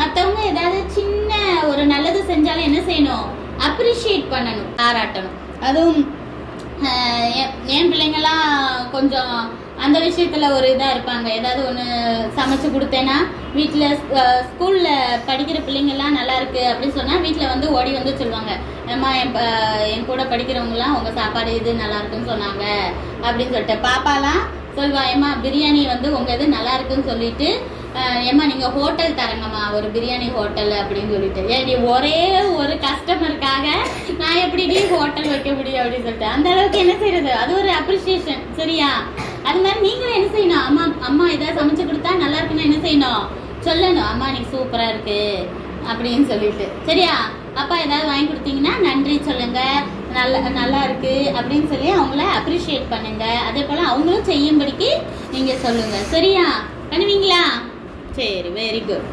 மற்றவங்க ஏதாவது சின்ன ஒரு நல்லது செஞ்சாலும் என்ன செய்யணும், அப்ரிஷியேட் பண்ணணும், பாராட்டணும். அதுவும் என் பிள்ளைங்கெல்லாம் கொஞ்சம் அந்த விஷயத்தில் ஒரு இதாக இருப்பாங்க. ஏதாவது ஒன்று சமைச்சு கொடுத்தேன்னா வீட்டில் ஸ்கூலில் படிக்கிற பிள்ளைங்கள்லாம் நல்லா இருக்கு அப்படின்னு சொன்னால் வீட்டில் வந்து ஓடி வந்து சொல்லுவாங்க, ஏம்மா என் கூட படிக்கிறவங்களாம் உங்கள் சாப்பாடு இது நல்லா இருக்குன்னு சொன்னாங்க அப்படின்னு சொல்லிட்டு. பாப்பாலாம் சொல்லுவா, ஏம்மா பிரியாணி வந்து உங்கள் இது நல்லா இருக்குன்னு சொல்லிட்டு, ஏம்மா நீங்கள் ஹோட்டல் தரங்கம்மா, ஒரு பிரியாணி ஹோட்டல் அப்படின்னு சொல்லிட்டு. ஏடி ஒரே ஒரு கஸ்டமருக்காக நான் எப்படி ஹோட்டல் வைக்க முடியும் அப்படின்னு சொல்லிட்டு அந்த அளவுக்கு என்ன செய்யறது, அது ஒரு அப்ரிசியேஷன். சரியா? அது மாதிரி நீங்களும் என்ன செய்யணும், அம்மா ஏதாவது சமைச்சு கொடுத்தா நல்லா இருக்குன்னா என்ன செய்யணும், சொல்லணும், அம்மா நீங்க சூப்பரா இருக்கு அப்படின்னு சொல்லிட்டு. சரியா? அப்பா ஏதாவது வாங்கி கொடுத்தீங்கன்னா நன்றி சொல்லுங்க, நல்லா இருக்கு அப்படின்னு சொல்லி அவங்கள அப்ரிஷியேட் பண்ணுங்க. அதே போல அவங்களும் செய்யும்படிக்கு நீங்க சொல்லுங்க. சரியா? பண்ணுவீங்களா? சரி, வெரி குட்.